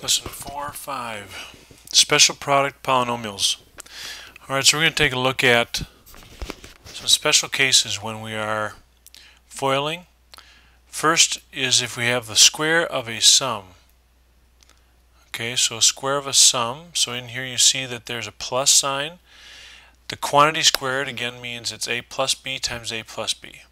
Lesson 4-5, Special Product Polynomials. Alright, so we're going to take a look at some special cases when we are foiling. First is if we have the square of a sum. Okay, so square of a sum. So in here you see that there's a plus sign. The quantity squared again means it's a plus b times a plus b.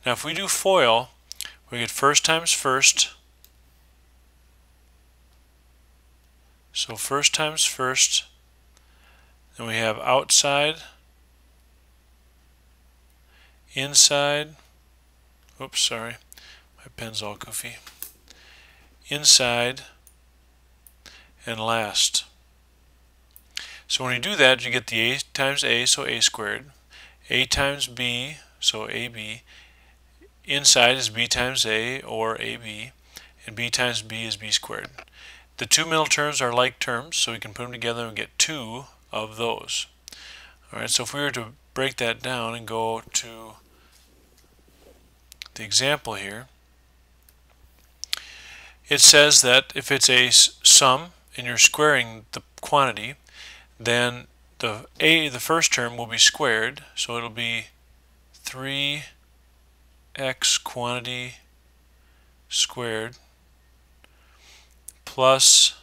Now if we do FOIL, we get first times first. So first times first, then we have outside, inside, oops, sorry, my pen's all goofy, inside, and last. So when you do that, you get the a times a, so a squared, a times b, so ab, inside is b times a, or ab, and b times b is b squared. The two middle terms are like terms, so we can put them together and get two of those. Alright, so if we were to break that down and go to the example here, it says that if it's a sum and you're squaring the quantity, then the first term will be squared, so it'll be 3x quantity squared plus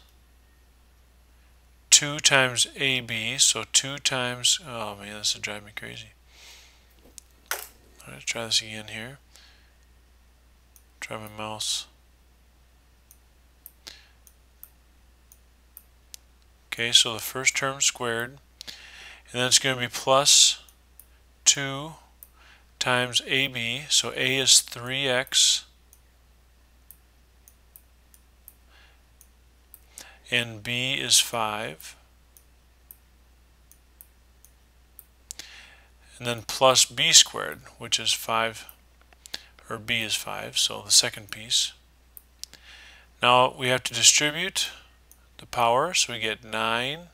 2 times AB, so 2 times, oh man, this is driving me crazy. Alright, try this again here. Try my mouse. Okay, so the first term squared, and then it's going to be plus 2 times AB, so A is 3x, and B is 5, and then plus B squared, which is 5, or B is 5, so the second piece. Now we have to distribute the power, so we get 9x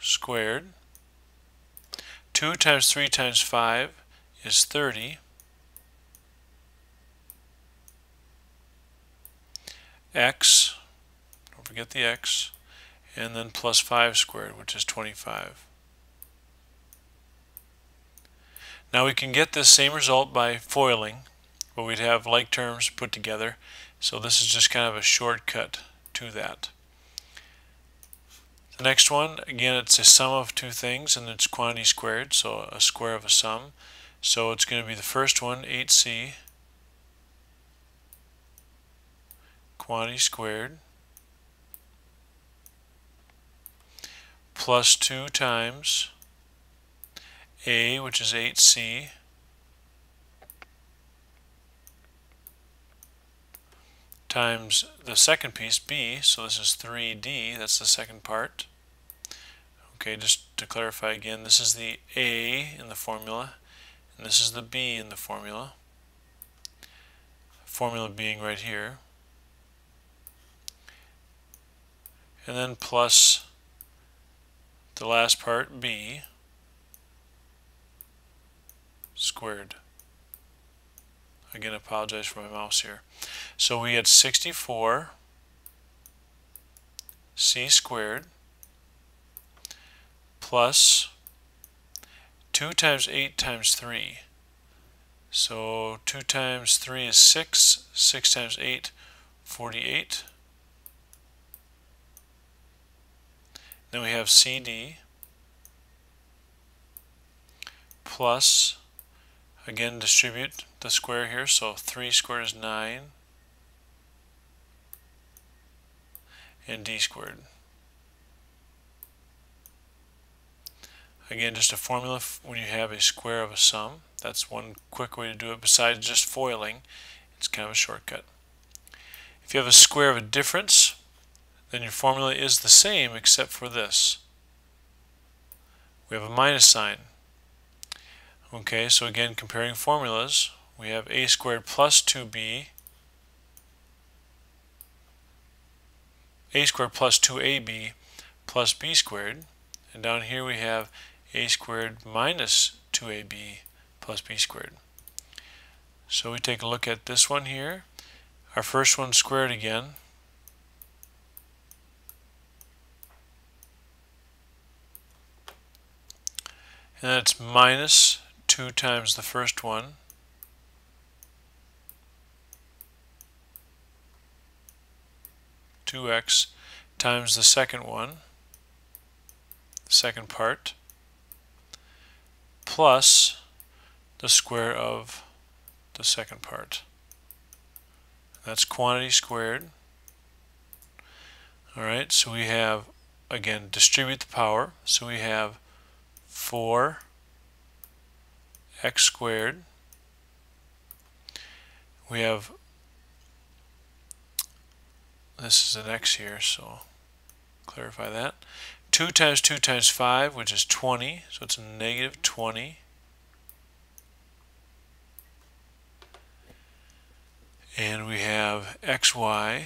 squared. 2 times 3 times 5 is 30. X, don't forget the x, and then plus 5 squared, which is 25. Now we can get this same result by foiling, but we'd have like terms put together, so this is just kind of a shortcut to that. The next one, again, it's a sum of two things and it's quantity squared, so a square of a sum. So it's going to be the first one, 8c, quantity squared, plus 2 times a, which is 8c, times the second piece, b, so this is 3d, that's the second part. Okay, just to clarify again, this is the a in the formula, and this is the b in the formula. Formula being right here. And then plus the last part, b, squared. Again, I apologize for my mouse here. So we had 64 c squared plus 2 times 8 times 3. So 2 times 3 is 6, 6 times 8, 48. Then we have CD plus, again, distribute the square here, so 3 squared is 9, and D squared. Again, just a formula when you have a square of a sum. That's one quick way to do it besides just foiling. It's kind of a shortcut. If you have a square of a difference, then your formula is the same except for this. We have a minus sign. Okay, so again, comparing formulas, we have a squared plus 2b, a squared plus 2ab plus b squared, and down here we have a squared minus 2ab plus b squared. So we take a look at this one here. Our first one squared again, And that's minus 2 times the first one, two x, times the second one, the second part, plus the square of the second part. That's quantity squared. Alright, so we have, again, distribute the power. So we have 4x squared. We have, this is an x here, so clarify that. 2 times 2 times 5, which is 20, so it's a negative 20. And we have xy,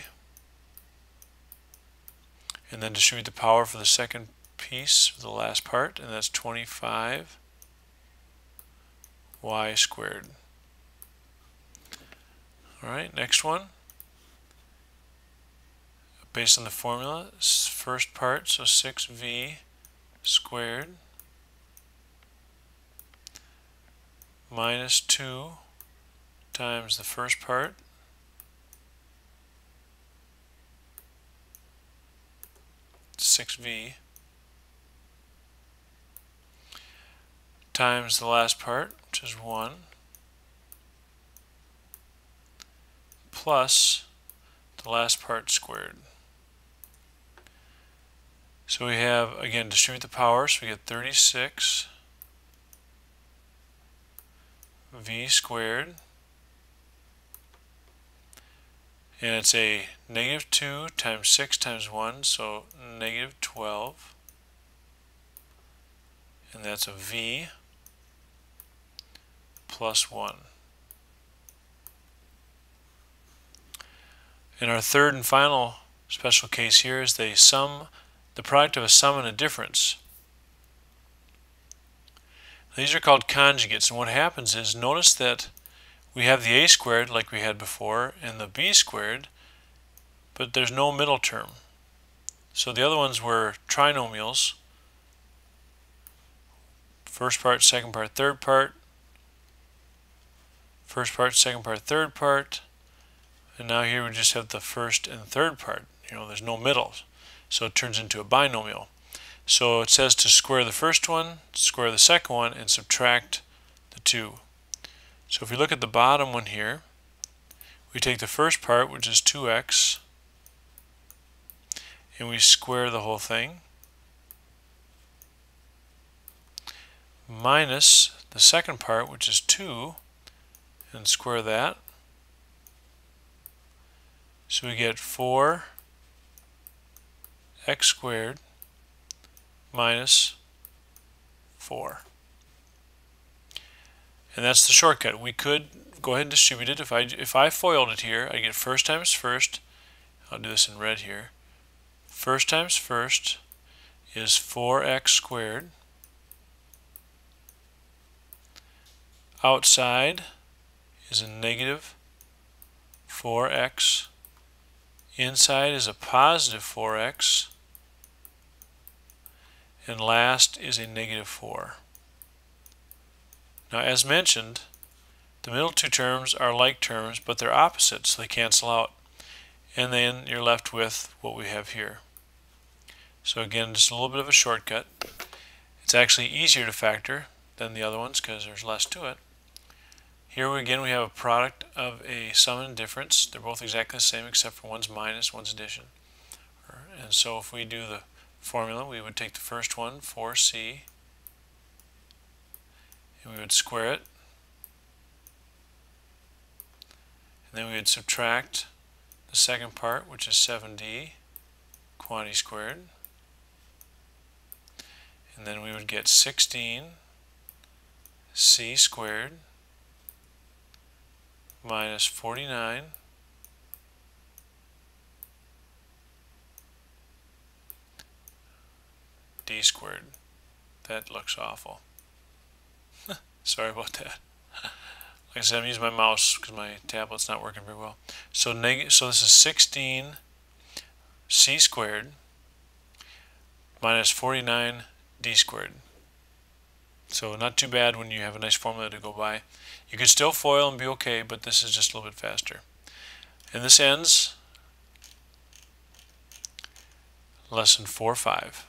and then distribute the power for the second piece, the last part, and that's 25 y squared. Alright, next one. Based on the formula, first part, so 6v squared minus 2 times the first part, six v, times the last part, which is 1, plus the last part squared. So we have, again, distribute the power, so we get 36 v squared, and it's a negative 2 times 6 times 1, so negative 12, and that's a v plus 1. And our third and final special case here is the product of a sum and a difference. These are called conjugates, and what happens is, notice that we have the a squared like we had before and the b squared, but there's no middle term. So the other ones were trinomials, first part, second part, third part, first part, second part, third part, and now here we just have the first and third part. There's no middle, so it turns into a binomial. So it says to square the first one, square the second one, and subtract the two. So if we look at the bottom one here, we take the first part, which is 2x, and we square the whole thing, minus the second part, which is 2, and square that. So we get 4x squared minus 4. And that's the shortcut. We could go ahead and distribute it. If I FOILed it here, I get first times first. I'll do this in red here. First times first is 4x squared. Outside is a negative 4x. Inside is a positive 4x. And last is a negative 4. Now, as mentioned, the middle two terms are like terms, but they're opposite, so they cancel out. And then you're left with what we have here. So again, just a little bit of a shortcut. It's actually easier to factor than the other ones because there's less to it. Here again we have a product of a sum and difference. They're both exactly the same except for one's minus, one's addition. And so if we do the formula, we would take the first one, 4c, and we would square it. And then we would subtract the second part, which is 7d, quantity squared. And then we would get 16c squared minus 49 d squared. That looks awful. Sorry about that. Like I said, I'm using my mouse because my tablet's not working very well. So this is 16c squared minus 49 d squared. So not too bad when you have a nice formula to go by. You can still foil and be okay, but this is just a little bit faster. And this ends lesson 4-5.